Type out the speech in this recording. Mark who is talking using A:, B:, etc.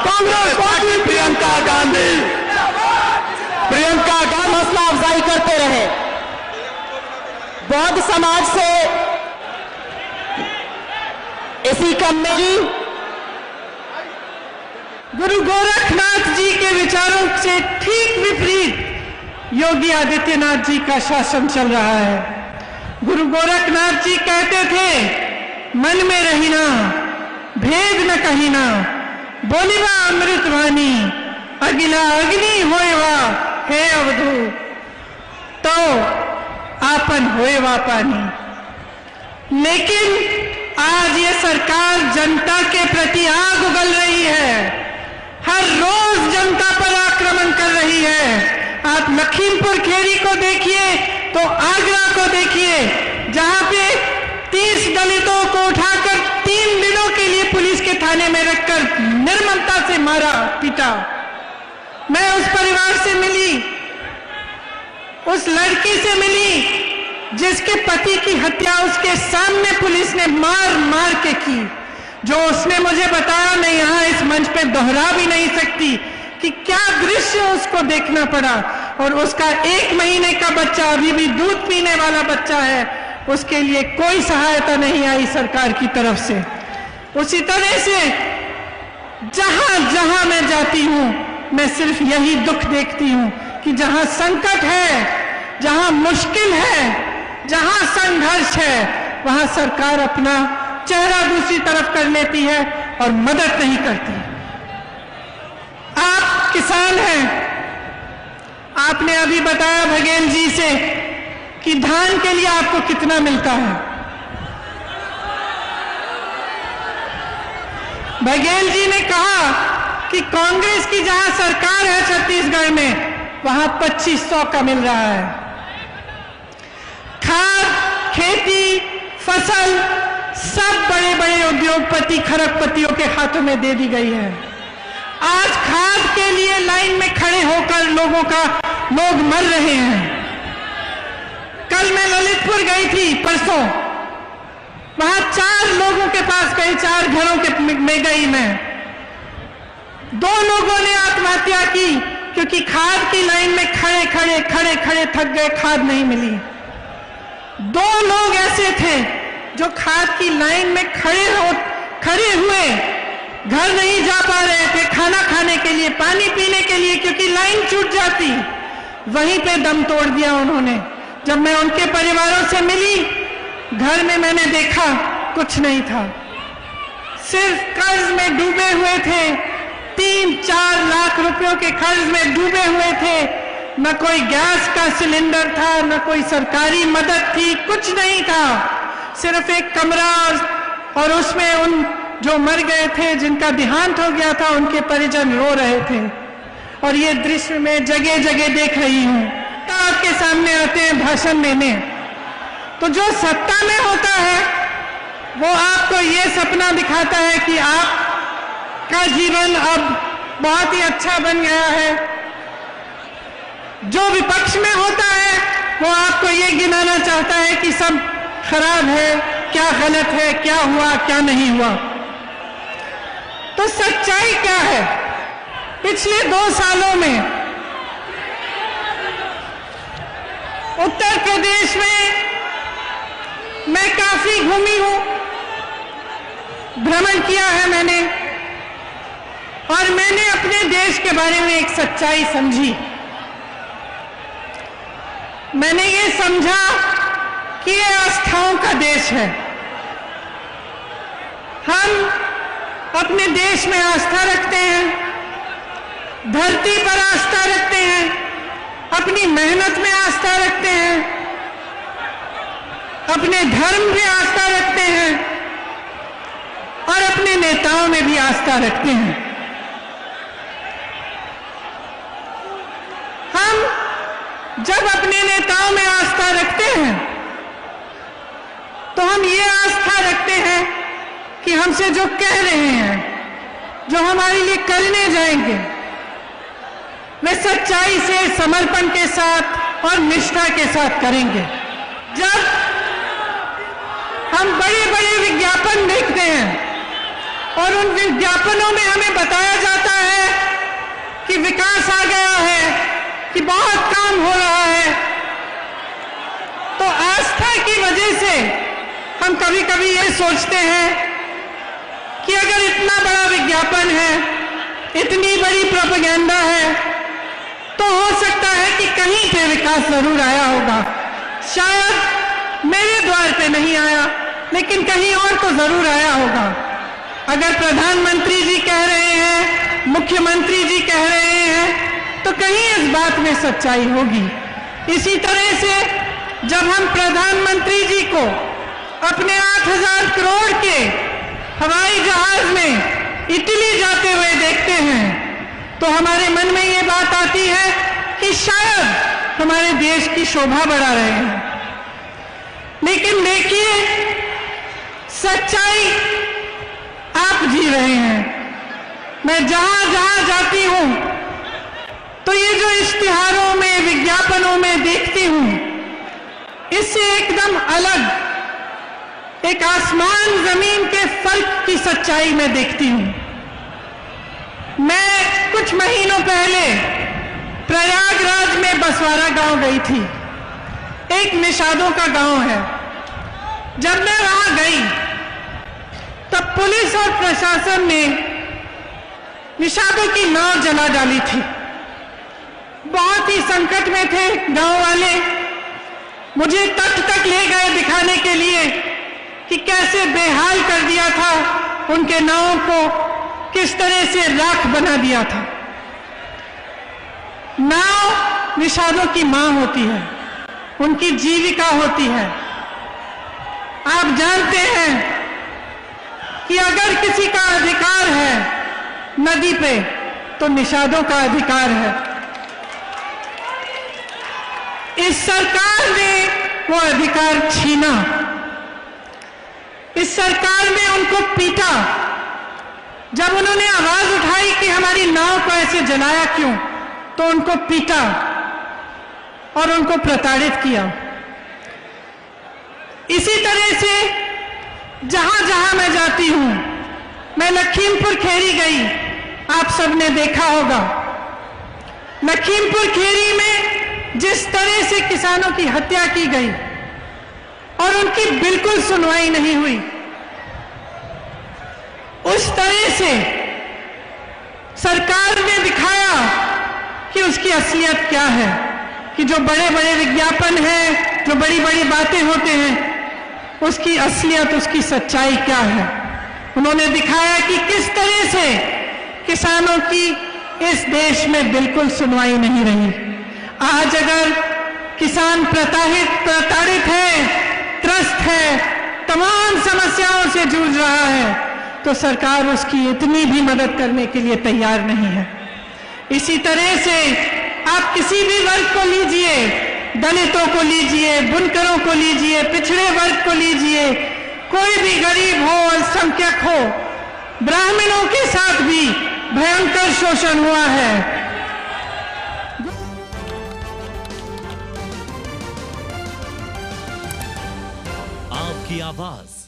A: Congress party Priyanka Gandhi.
B: Priyanka Gandhi हौसला अफजाई करते रहे। बौद्ध समाज से इसी कमेटी
C: गुरु गोरखनाथ जी के विचारों से ठीक विपरीत योगी आदित्यनाथ जी का शासन चल रहा है। गुरु गोरखनाथ जी कहते थे, मन में रहीना भेद न कहीना, बोलिवा अमृत वाणी, अगिला अग्नि होएवा हे अवधू, तो आपन होएवा पानी। लेकिन आज ये सरकार जनता के प्रति आग उगल रही है, हर रोज जनता पर आक्रमण कर रही है। आप लखीमपुर खेड़ी को देखिए तो आगरा को देखिए, जहां पे 30 दलितों को उठाकर 3 दिनों के लिए पुलिस के थाने में रखकर निर्ममता से मारा पीटा। मैं उस परिवार से मिली, उस लड़की से मिली जिसके पति की हत्या उसके सामने पुलिस ने मार मार के की। जो उसने मुझे बताया, मैं यहाँ इस मंच पे दोहरा भी नहीं सकती कि क्या दृश्य उसको देखना पड़ा। और उसका 1 महीने का बच्चा, अभी भी दूध पीने वाला बच्चा है, उसके लिए कोई सहायता नहीं आई सरकार की तरफ से। उसी तरह से जहां जहां मैं जाती हूं, मैं सिर्फ यही दुख देखती हूं कि जहां संकट है, जहां मुश्किल है, जहां संघर्ष है, वहां सरकार अपना चेहरा दूसरी तरफ कर लेती है और मदद नहीं करती। आप किसान हैं, आपने अभी बताया बघेल जी से कि धान के लिए आपको कितना मिलता है। बघेल जी ने कहा कि कांग्रेस की जहां सरकार है छत्तीसगढ़ में, वहां 2500 का मिल रहा है। खाद, खेती, फसल सब बड़े बड़े उद्योगपति खरबपतियों के हाथों में दे दी गई है। आज खाद के लिए लाइन में खड़े होकर लोग मर रहे हैं। कल मैं ललितपुर गई थी, परसों, वहां 4 लोगों के पास गई, 4 घरों में गई मैं। 2 लोगों ने आत्महत्या की क्योंकि खाद की लाइन में खड़े खड़े थक गए, खाद नहीं मिली। 2 लोग ऐसे थे जो खाद की लाइन में खड़े हुए घर नहीं जा पा रहे थे, खाना खाने के लिए, पानी पीने के लिए, क्योंकि लाइन छूट जाती। वहीं पे दम तोड़ दिया उन्होंने। जब मैं उनके परिवारों से मिली, घर में मैंने देखा कुछ नहीं था, सिर्फ कर्ज में डूबे हुए थे। 3-4 लाख रुपयों के कर्ज में डूबे हुए थे। न कोई गैस का सिलेंडर था, न कोई सरकारी मदद थी, कुछ नहीं था। सिर्फ एक कमरा, और उसमें उन जो मर गए थे, जिनका देहांत हो गया था, उनके परिजन रो रहे थे। और ये दृश्य मैं जगह जगह देख रही हूं। आपके सामने आते हैं भाषण देने, तो जो सत्ता में होता है वो आपको ये सपना दिखाता है कि आपका जीवन अब बहुत ही अच्छा बन गया है। जो विपक्ष में होता है वो आपको ये गिनाना चाहता है कि सब खराब है, क्या गलत है, क्या हुआ, क्या नहीं हुआ। तो सच्चाई क्या है? पिछले 2 सालों में उत्तर प्रदेश में मैं काफी घूमी हूं, भ्रमण किया है मैंने, और मैंने अपने देश के बारे में एक सच्चाई समझी। मैंने ये समझा कि ये आस्थाओं का देश है। हम अपने देश में आस्था रखते हैं, धरती पर आस्था रखते हैं, अपनी मेहनत में आस्था रखते हैं, अपने धर्म में आस्था रखते हैं, और अपने नेताओं में भी आस्था रखते हैं। हम जब अपने नेताओं में आस्था रखते हैं तो हम ये आस्था रखते हैं कि हमसे जो कह रहे हैं, जो हमारे लिए करने जाएंगे, वे सच्चाई से, समर्पण के साथ और निष्ठा के साथ करेंगे। जब हम बड़े बड़े विज्ञापन देखते हैं और उन विज्ञापनों में हमें बताया जाता है कि विकास आ गया है, कि बहुत काम हो रहा है, तो आस्था की वजह से हम कभी कभी ये सोचते हैं कि अगर इतना बड़ा विज्ञापन है, इतनी बड़ी प्रोपेगेंडा है, तो हो सकता है कि कहीं पे विकास जरूर आया होगा। शायद मेरे द्वार पे नहीं आया, लेकिन कहीं और तो जरूर आया होगा। अगर प्रधानमंत्री जी कह रहे हैं, मुख्यमंत्री जी कह रहे हैं, तो कहीं इस बात में सच्चाई होगी। इसी तरह से जब हम प्रधानमंत्री जी को अपने 8,000 करोड़ के हवाई जहाज में इटली जाते हुए देखते हैं, तो हमारे मन में ये बात आती है कि शायद हमारे देश की शोभा बढ़ा रहे हैं। लेकिन देखिए, सच्चाई आप जी रहे हैं। मैं जहां जहां जाती हूं, तो ये जो इश्तिहारों में, विज्ञापनों में देखती हूं, इससे एकदम अलग एक आसमान जमीन के फर्क की सच्चाई में देखती हूं। मैं कुछ महीनों पहले प्रयागराज में बसवारा गांव गई थी। एक निषादों का गांव है। जब मैं वहां गई, तब पुलिस और प्रशासन ने निषादों की नाव जला डाली थी। बहुत ही संकट में थे गांव वाले। मुझे तट तक ले गए दिखाने के लिए कि कैसे बेहाल कर दिया था उनके नावों को, किस तरह से राख बना दिया था। नाव निषादों की मां होती है, उनकी जीविका होती है। आप जानते हैं कि अगर किसी का अधिकार है नदी पे, तो निषादों का अधिकार है। इस सरकार ने वो अधिकार छीना। इस सरकार ने उनको पीटा। जब उन्होंने आवाज उठाई कि हमारी नाव को ऐसे जलाया क्यों, तो उनको पीटा और उनको प्रताड़ित किया। इसी तरह से जहां जहां मैं जाती हूं, मैं लखीमपुर खेरी गई, आप सबने देखा होगा। लखीमपुर खेरी में जिस तरह से किसानों की हत्या की गई और उनकी बिल्कुल सुनवाई नहीं हुई, उस तरह से सरकार ने दिखाया कि उसकी असलियत क्या है, कि जो बड़े बड़े विज्ञापन हैं, जो बड़ी बड़ी बातें होते हैं, उसकी असलियत, उसकी सच्चाई क्या है। उन्होंने दिखाया कि किस तरह से किसानों की इस देश में बिल्कुल सुनवाई नहीं रही। आज अगर किसान प्रताड़ित है, त्रस्त है, तमाम समस्याओं से जूझ रहा है, तो सरकार उसकी इतनी भी मदद करने के लिए तैयार नहीं है। इसी तरह से आप किसी भी वर्ग को लीजिए, दलितों को लीजिए, बुनकरों को लीजिए, पिछड़े वर्ग को लीजिए, कोई भी गरीब हो, अल्पसंख्यक हो, ब्राह्मणों के साथ भी भयंकर शोषण हुआ है।
D: आपकी आवाज